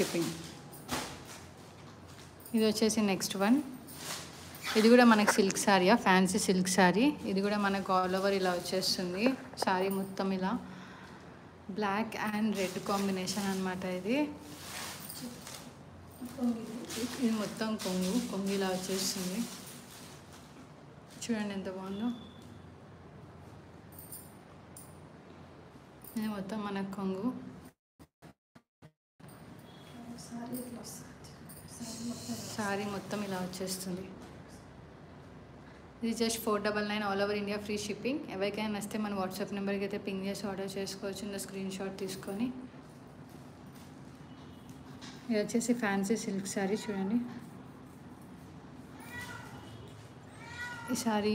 Shipping. ఇది వచ్చేసి next one. ఇది కూడా మనకు silk sari, fancy silk sari. ఇది కూడా మనకు ఆల్ ఓవర్ ఇలా వచ్చేస్తుంది. శారీ మొత్తం ఇలా బ్లాక్ అండ్ రెడ్ కాంబినేషన్ అనమాట. ఇది మొత్తం కొంగు ఇలా వచ్చేస్తుంది. చూడండి ఎంత బాగుందో. ఇది మొత్తం మనకు కొంగు. శారీ మొత్తం ఇలా వచ్చేస్తుంది. ఇది just 499 all over India, free shipping. ఎవరికైనా నచ్చితే మన వాట్సాప్ నెంబర్కి అయితే పింగ్ చేసి ఆర్డర్ చేసుకోవచ్చు. ఇందులో స్క్రీన్ షాట్ తీసుకొని. ఇది వచ్చేసి ఫ్యాన్సీ సిల్క్ శారీ. చూడండి ఈ శారీ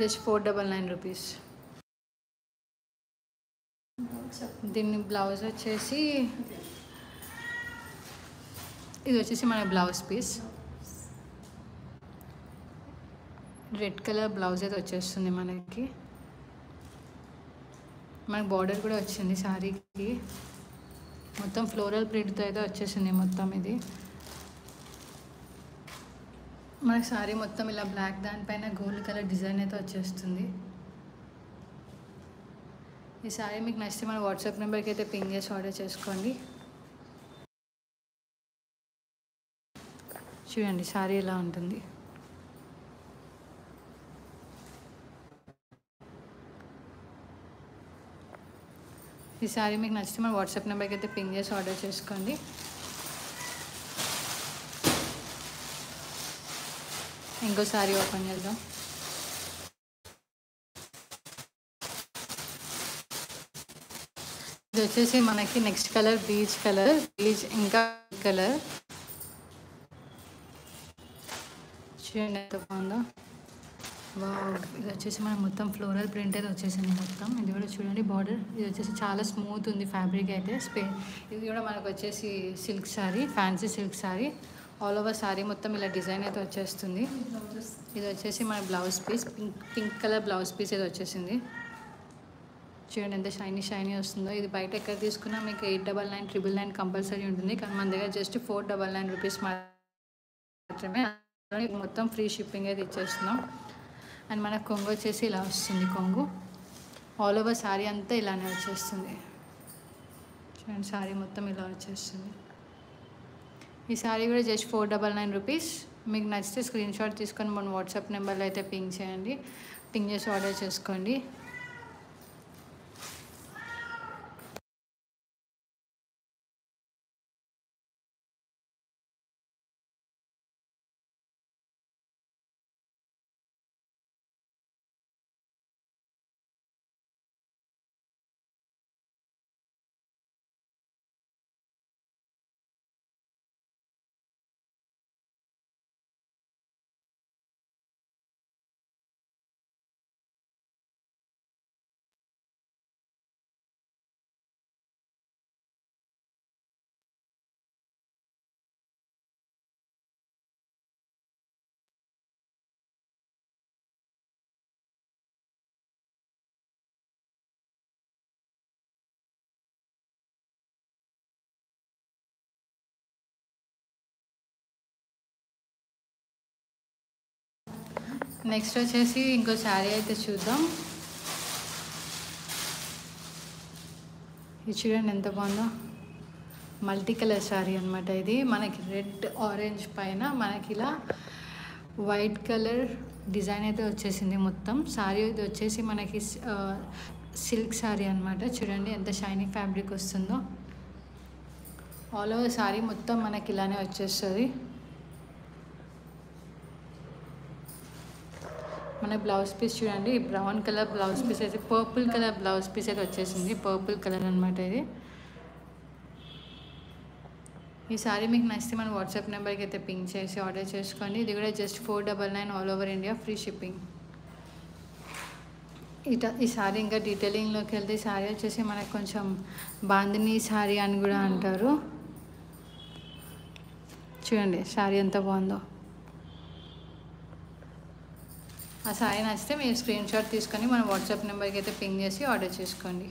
జస్ట్ 499 రూపీస్. దీన్ని బ్లౌజ్ వచ్చేసి ఇది వచ్చేసి మన blouse piece. Red colour blouse అయితే వచ్చేస్తుంది మనకి. మనకి బార్డర్ కూడా వచ్చింది శారీకి. మొత్తం ఫ్లోరల్ ప్రింట్తో అయితే వచ్చేసింది మొత్తం. ఇది మనకి శారీ మొత్తం ఇలా బ్లాక్, దానిపైన గోల్డ్ కలర్ డిజైన్ అయితే వచ్చేస్తుంది. ఈ శారీ మీకు నచ్చితే మన వాట్సాప్ నెంబర్కి అయితే పింగ్ చేసి ఆర్డర్ చేసుకోండి. చూడండి శారీ ఎలా ఉంటుంది. ఈ శారీ మీకు నచ్చితే మన వాట్సాప్ నెంబర్కి అయితే పింగ్ చేసి ఆర్డర్ చేసుకోండి. ఇంకో శారీ ఓపెన్ చేద్దాం. ఇది వచ్చేసి మనకి next colour beach colour, beach ఇంకా కలర్. చూడండి ఎంత బాగుందో. వావ్, ఇది వచ్చేసి మనకు మొత్తం ఫ్లోరల్ ప్రింట్ అయితే వచ్చేసింది మొత్తం. ఇది కూడా చూడండి బార్డర్. ఇది వచ్చేసి చాలా స్మూత్ ఉంది ఫ్యాబ్రిక్ అయితే. ఇది కూడా మనకు వచ్చేసి silk sari, fancy silk sari. All over sari మొత్తం ఇలా డిజైన్ అయితే వచ్చేస్తుంది. ఇది వచ్చేసి మన blouse piece, pink colour blouse piece అయితే వచ్చేసింది. చూడండి ఎంత షైనీ వస్తుందో. ఇది బయట ఎక్కడ తీసుకున్నా మీకు 899, 999 కంపల్సరీ ఉంటుంది. కానీ మన దగ్గర జస్ట్ 499 రూపీస్ మాత్రమే. మొత్తం ఫ్రీ షిప్పింగ్ అయితే ఇచ్చేస్తున్నాం. అండ్ మనకు కొంగు వచ్చేసి ఇలా వస్తుంది. కొంగు ఆల్ ఓవర్ శారీ అంతా ఇలానే వచ్చేస్తుంది. చూడండి శారీ మొత్తం ఇలా వచ్చేస్తుంది. ఈ శారీ కూడా జస్ట్ 499 రూపీస్. మీకు నచ్చితే స్క్రీన్ షాట్ తీసుకొని మన వాట్సాప్ నెంబర్లో అయితే పింగ్ చేయండి. పింగ్ చేసి ఆర్డర్ చేసుకోండి. నెక్స్ట్ వచ్చేసి ఇంకో శారీ అయితే చూద్దాం. ఇది చూడండి ఎంత బాగుందో. మల్టీ కలర్ శారీ అనమాట. ఇది మనకి రెడ్ ఆరెంజ్ పైన మనకి ఇలా వైట్ కలర్ డిజైన్ అయితే వచ్చేసింది మొత్తం. శారీ ఇది వచ్చేసి మనకి సిల్క్ శారీ అనమాట. చూడండి ఎంత షైనీ ఫ్యాబ్రిక్ వస్తుందో. ఆల్ ఓవర్ శారీ మొత్తం మనకి ఇలానే వచ్చేస్తుంది. మన బ్లౌజ్ పీస్ చూడండి, బ్రౌన్ కలర్ బ్లౌజ్ పీస్ అయితే, పర్పుల్ కలర్ బ్లౌజ్ పీస్ అయితే వచ్చేసింది. పర్పుల్ కలర్ అనమాట ఇది. ఈ శారీ మీకు నచ్చితే మన వాట్సాప్ నెంబర్కి అయితే పింగ్ చేసి ఆర్డర్ చేసుకోండి. ఇది కూడా just 499 all over India, free shipping. ఈ శారీ ఇంకా డీటెయిలింగ్లోకి వెళ్తే ఈ శారీ వచ్చేసి మనకు కొంచెం బాందిని శారీ అని కూడా అంటారు. చూడండి శారీ ఎంత బాగుందో. ఆ శారీ నచ్చితే మీరు స్క్రీన్ షాట్ తీసుకొని మన వాట్సాప్ నెంబర్కి అయితే పింగ్ చేసి ఆర్డర్ చేసుకోండి.